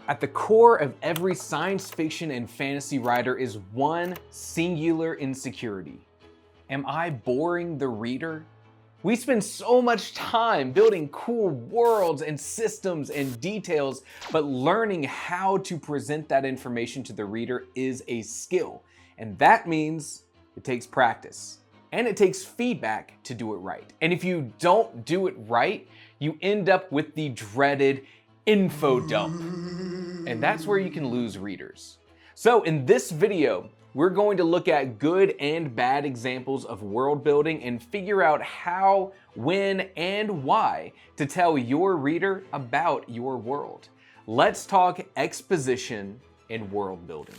At the core of every science fiction and fantasy writer is one singular insecurity. Am I boring the reader? We spend so much time building cool worlds and systems and details, but learning how to present that information to the reader is a skill. And that means it takes practice. And it takes feedback to do it right. And if you don't do it right, you end up with the dreaded info dump. And that's where you can lose readers. So in this video, we're going to look at good and bad examples of world building and figure out how, when, and why to tell your reader about your world. Let's talk exposition and world building.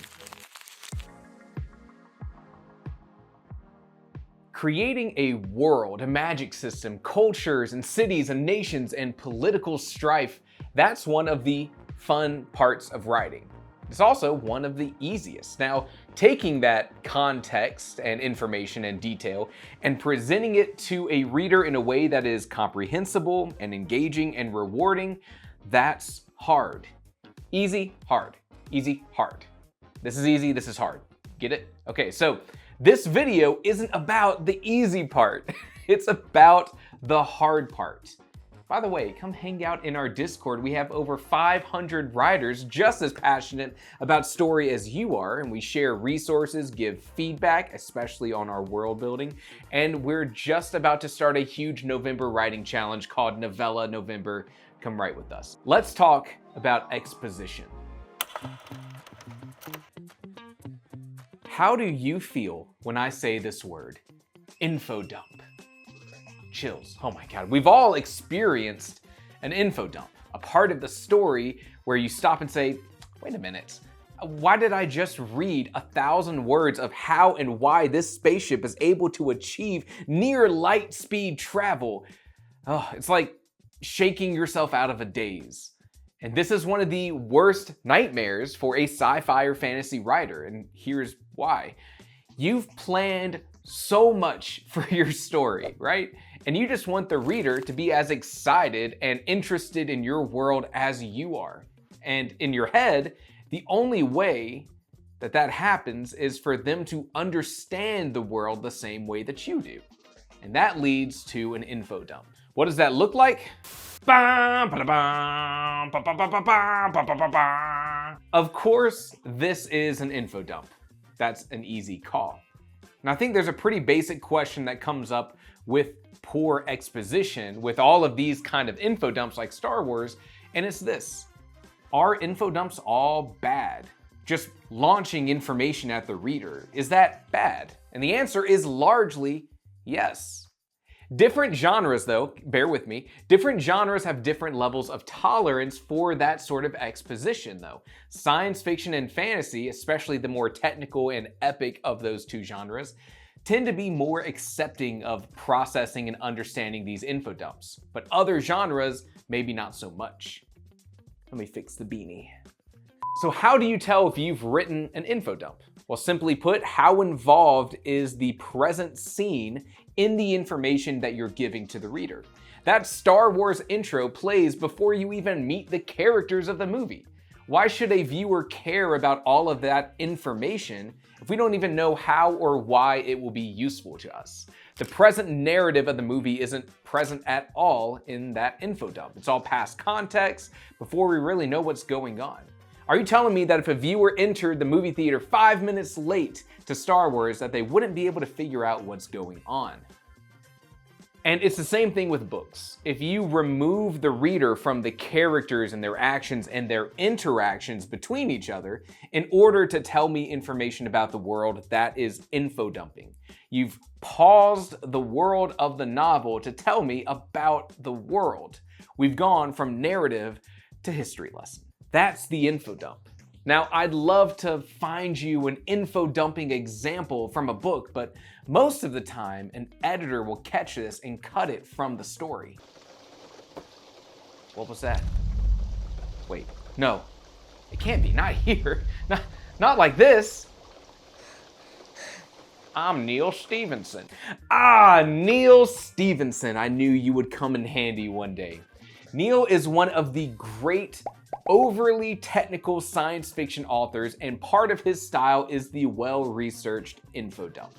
Creating a world, a magic system, cultures and cities and nations and political strife, that's one of the fun parts of writing. It's also one of the easiest. Now, taking that context and information and detail and presenting it to a reader in a way that is comprehensible and engaging and rewarding, that's hard. Easy, hard. Easy, hard. This is easy, this is hard. Get it? Okay, so this video isn't about the easy part. It's about the hard part. By the way, come hang out in our Discord. We have over 500 writers just as passionate about story as you are, and we share resources, give feedback, especially on our world building. And we're just about to start a huge November writing challenge called Novella November. Come write with us. Let's talk about exposition. How do you feel when I say this word? Info dump. Chills. Oh my God. We've all experienced an info dump, a part of the story where you stop and say, wait a minute, why did I just read 1,000 words of how and why this spaceship is able to achieve near light speed travel? Oh, it's like shaking yourself out of a daze. And this is one of the worst nightmares for a sci-fi or fantasy writer, and here's why. You've planned so much for your story, right? And you just want the reader to be as excited and interested in your world as you are. And in your head, the only way that that happens is for them to understand the world the same way that you do. And that leads to an info dump. What does that look like? Of course, this is an info dump. That's an easy call. And I think there's a pretty basic question that comes up with poor exposition with all of these kind of info dumps like Star Wars, and it's this. Are info dumps all bad? Just launching information at the reader, is that bad? And the answer is largely yes. Different genres though, bear with me, different genres have different levels of tolerance for that sort of exposition though. Science fiction and fantasy, especially the more technical and epic of those two genres, tend to be more accepting of processing and understanding these info dumps. But other genres, maybe not so much. Let me fix the beanie. So how do you tell if you've written an info dump? Well, simply put, how involved is the present scene in the information that you're giving to the reader? That Star Wars intro plays before you even meet the characters of the movie. Why should a viewer care about all of that information if we don't even know how or why it will be useful to us? The present narrative of the movie isn't present at all in that info dump. It's all past context before we really know what's going on. Are you telling me that if a viewer entered the movie theater 5 minutes late to Star Wars that they wouldn't be able to figure out what's going on? And it's the same thing with books. If you remove the reader from the characters and their actions and their interactions between each other in order to tell me information about the world, that is info dumping. You've paused the world of the novel to tell me about the world. We've gone from narrative to history lesson. That's the info dump. Now, I'd love to find you an info dumping example from a book, but most of the time, an editor will catch this and cut it from the story. What was that? Wait, no, it can't be, not here, not like this. I'm Neil Stevenson. Neil Stevenson, I knew you would come in handy one day. Neil is one of the great overly technical science fiction authors, and part of his style is the well-researched info dump.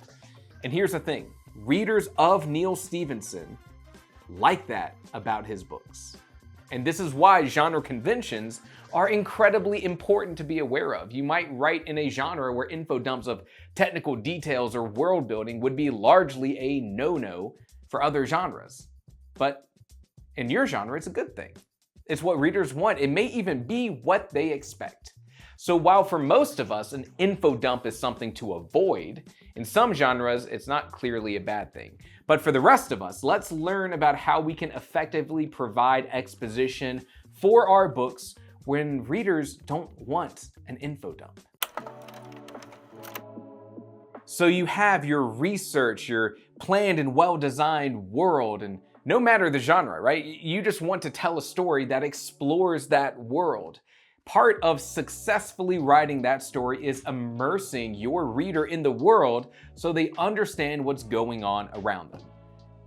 And here's the thing, readers of Neal Stephenson like that about his books. And this is why genre conventions are incredibly important to be aware of. You might write in a genre where info dumps of technical details or world building would be largely a no-no for other genres. But in your genre, it's a good thing. It's what readers want. It may even be what they expect. So while for most of us, an info dump is something to avoid, in some genres, it's not clearly a bad thing. But for the rest of us, let's learn about how we can effectively provide exposition for our books when readers don't want an info dump. So you have your research, your planned and well-designed world, and no matter the genre, right? You just want to tell a story that explores that world. Part of successfully writing that story is immersing your reader in the world so they understand what's going on around them.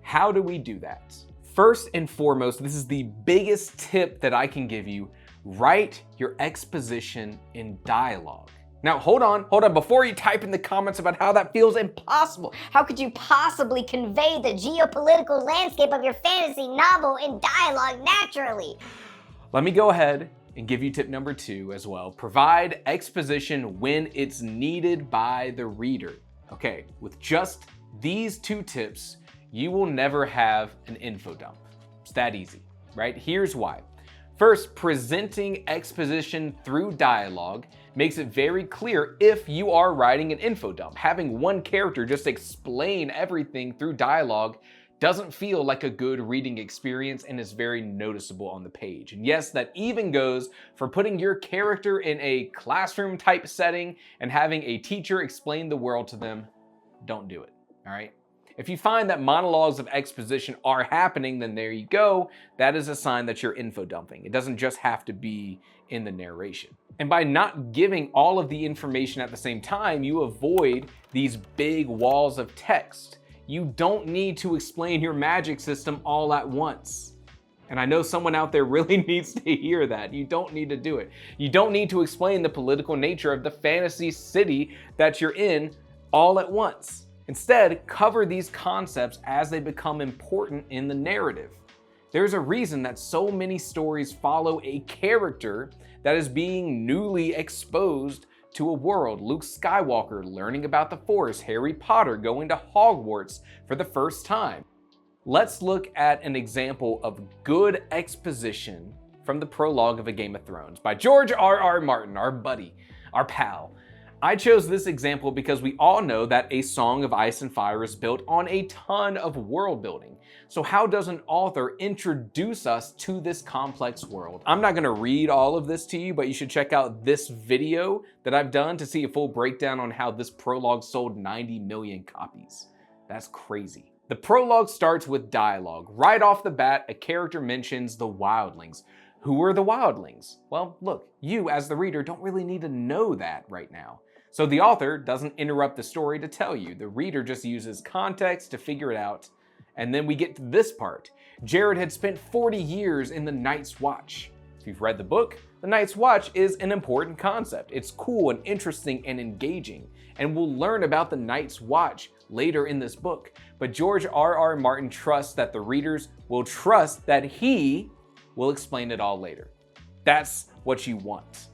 How do we do that? First and foremost, this is the biggest tip that I can give you. Write your exposition in dialogue. Now, hold on, before you type in the comments about how that feels impossible. How could you possibly convey the geopolitical landscape of your fantasy novel in dialogue naturally? Let me go ahead and give you tip number 2 as well. Provide exposition when it's needed by the reader. Okay, with just these 2 tips, you will never have an info dump. It's that easy, right? Here's why. First, presenting exposition through dialogue makes it very clear if you are writing an info dump. Having one character just explain everything through dialogue doesn't feel like a good reading experience and is very noticeable on the page. And yes, that even goes for putting your character in a classroom type setting and having a teacher explain the world to them. Don't do it, all right? If you find that monologues of exposition are happening, then there you go. That is a sign that you're info dumping. It doesn't just have to be in the narration. And by not giving all of the information at the same time, you avoid these big walls of text. You don't need to explain your magic system all at once. And I know someone out there really needs to hear that. You don't need to do it. You don't need to explain the political nature of the fantasy city that you're in all at once. Instead, cover these concepts as they become important in the narrative. There's a reason that so many stories follow a character that is being newly exposed to a world. Luke Skywalker learning about the Force, Harry Potter going to Hogwarts for the first time. Let's look at an example of good exposition from the prologue of A Game of Thrones by George R.R. Martin, our buddy, our pal. I chose this example because we all know that A Song of Ice and Fire is built on a ton of world building. So how does an author introduce us to this complex world? I'm not gonna read all of this to you, but you should check out this video that I've done to see a full breakdown on how this prologue sold 90 million copies. That's crazy. The prologue starts with dialogue. Right off the bat, a character mentions the wildlings. Who are the wildlings? Well, look, you as the reader don't really need to know that right now. So the author doesn't interrupt the story to tell you. The reader just uses context to figure it out. And then we get to this part. Jared had spent 40 years in the Night's Watch. If you've read the book, the Night's Watch is an important concept. It's cool and interesting and engaging. And we'll learn about the Night's Watch later in this book. But George R.R. Martin trusts that the readers will trust that he will explain it all later. That's what you want.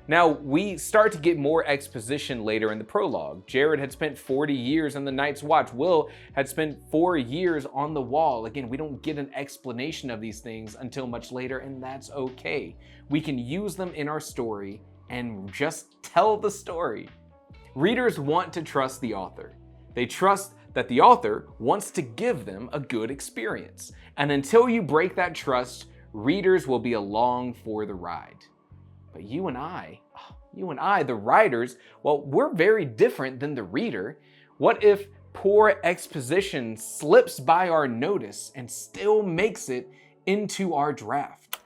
Now, we start to get more exposition later in the prologue. Jared had spent 40 years in the Night's Watch. Will had spent 4 years on the Wall. Again, we don't get an explanation of these things until much later, and that's okay. We can use them in our story and just tell the story. Readers want to trust the author. They trust that the author wants to give them a good experience. And until you break that trust, readers will be along for the ride. But you and I, the writers, well, we're very different than the reader. What if poor exposition slips by our notice and still makes it into our draft?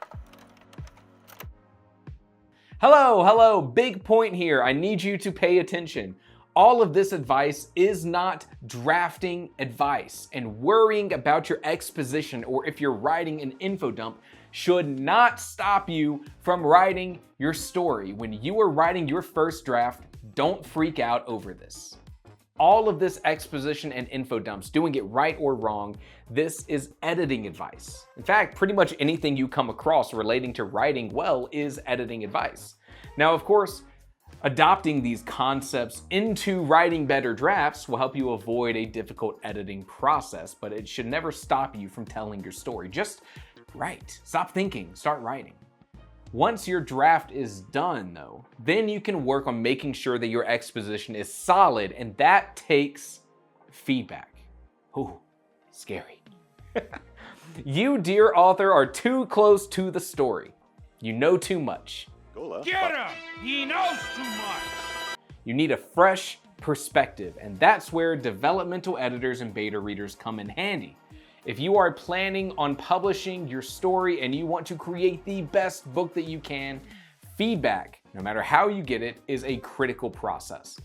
Hello, big point here. I need you to pay attention. All of this advice is not drafting advice, and worrying about your exposition or if you're writing an info dump should not stop you from writing your story. When you are writing your first draft, don't freak out over this. All of this exposition and info dumps, doing it right or wrong, this is editing advice. In fact, pretty much anything you come across relating to writing well is editing advice. Now, of course, adopting these concepts into writing better drafts will help you avoid a difficult editing process, but it should never stop you from telling your story. Just write. Stop thinking, start writing. Once your draft is done, though, then you can work on making sure that your exposition is solid, and that takes feedback. Ooh, scary. You, dear author, are too close to the story. You know too much. Get him! He knows too much! You need a fresh perspective, and that's where developmental editors and beta readers come in handy. If you are planning on publishing your story and you want to create the best book that you can, feedback, no matter how you get it, is a critical process.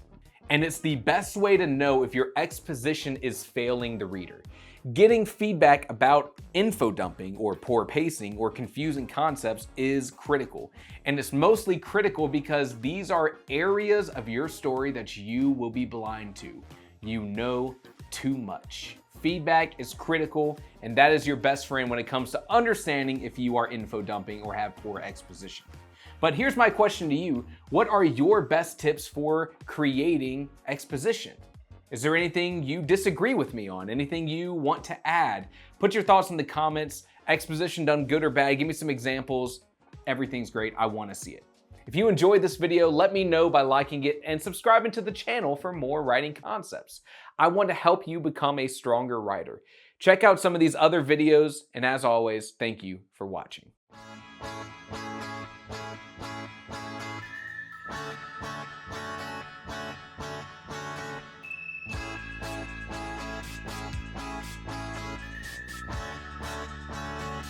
And it's the best way to know if your exposition is failing the reader. Getting feedback about info dumping or poor pacing or confusing concepts is critical. And it's mostly critical because these are areas of your story that you will be blind to. You know too much. Feedback is critical, and that is your best friend when it comes to understanding if you are info dumping or have poor exposition. But here's my question to you. What are your best tips for creating exposition? Is there anything you disagree with me on? Anything you want to add? Put your thoughts in the comments. Exposition done good or bad? Give me some examples. Everything's great. I want to see it. If you enjoyed this video, let me know by liking it and subscribing to the channel for more writing concepts. I want to help you become a stronger writer. Check out some of these other videos, and as always, thank you for watching.